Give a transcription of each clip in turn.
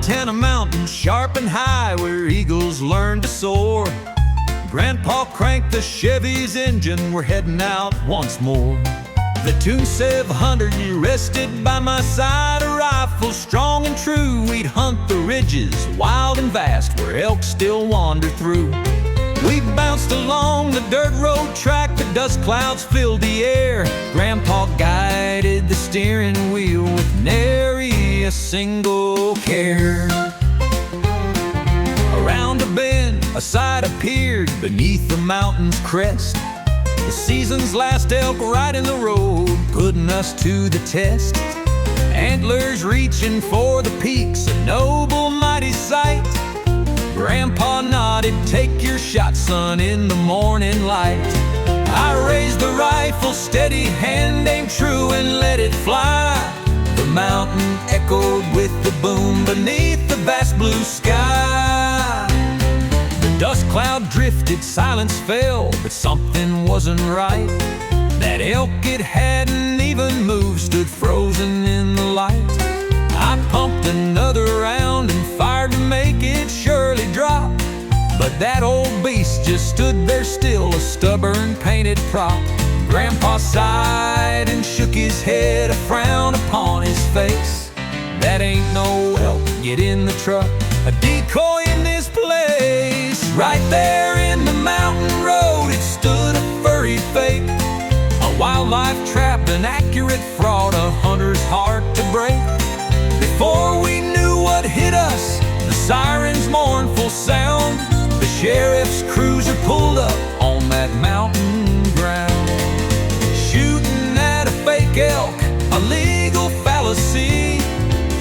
Montana mountain, sharp and high, where eagles learn to soar. Grandpa cranked the Chevy's engine, we're heading out once more. The Tune 700 rested by my side, a rifle strong and true. We'd hunt the ridges, wild and vast, where elk still wander through. We bounced along the dirt road track, the dust clouds filled the air. Grandpa guided the steering wheel with nary a single care. Around a bend, a sight appeared beneath the mountain's crest. The season's last elk right in the road, putting us to the test. Antlers reaching for the peaks, a noble, mighty sight. Grandpa nodded, take your shot, son, in the morning light. I raised the rifle, steady hand, aimed true and let it fly. The mountain echoed with the boom beneath the vast blue sky. The dust cloud drifted, silence fell, but something wasn't right. That elk, it hadn't even moved, stood frozen in the light. I pumped another round and fired to make it surely drop, but that old beast just stood there still, a stubborn painted prop. Grandpa sighed and shook his head, a frown upon his face. That ain't no elk, get in the truck, a decoy in this place. Right there in the mountain road, it stood a furry fake, a wildlife trap, an accurate fraud, a hunter's heart to break. Before we knew what hit us, the siren's mournful sound, the sheriff's cruiser pulled up on that mountain ground. Shooting at a fake elk, a legal fallacy.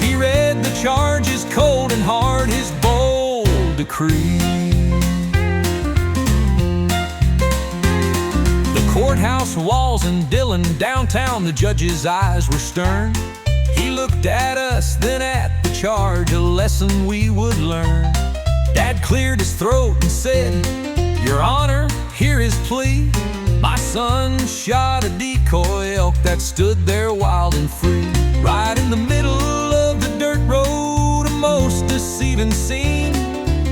He read the charges cold and hard, his bold decree. The courthouse walls in Dillon downtown, the judge's eyes were stern. He looked at us, then at the charge, a lesson we would learn. Dad cleared his throat and said, "Your Honor, hear his plea. My son shot a decoy elk that stood there wild and free. Right in the middle of the dirt road, a most deceiving scene.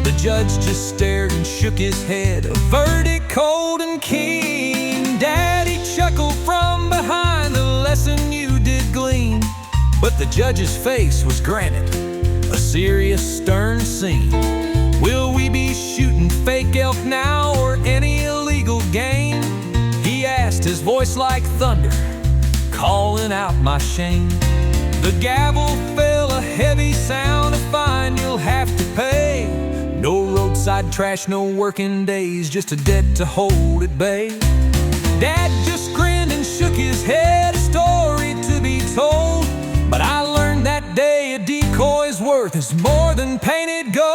The judge just stared and shook his head, a verdict cold and keen. Daddy chuckled from behind, the lesson you did glean." But the judge's face was granted, a serious, stern scene. Will we be shooting fake elk now, or any illegal game? He asked, his voice like thunder, calling out my shame. The gavel fell, a heavy sound, a fine you'll have to pay. No roadside trash, no working days, just a debt to hold at bay. Dad just grinned and shook his head, a story to be told. But I learned that day a decoy's worth is more than painted gold.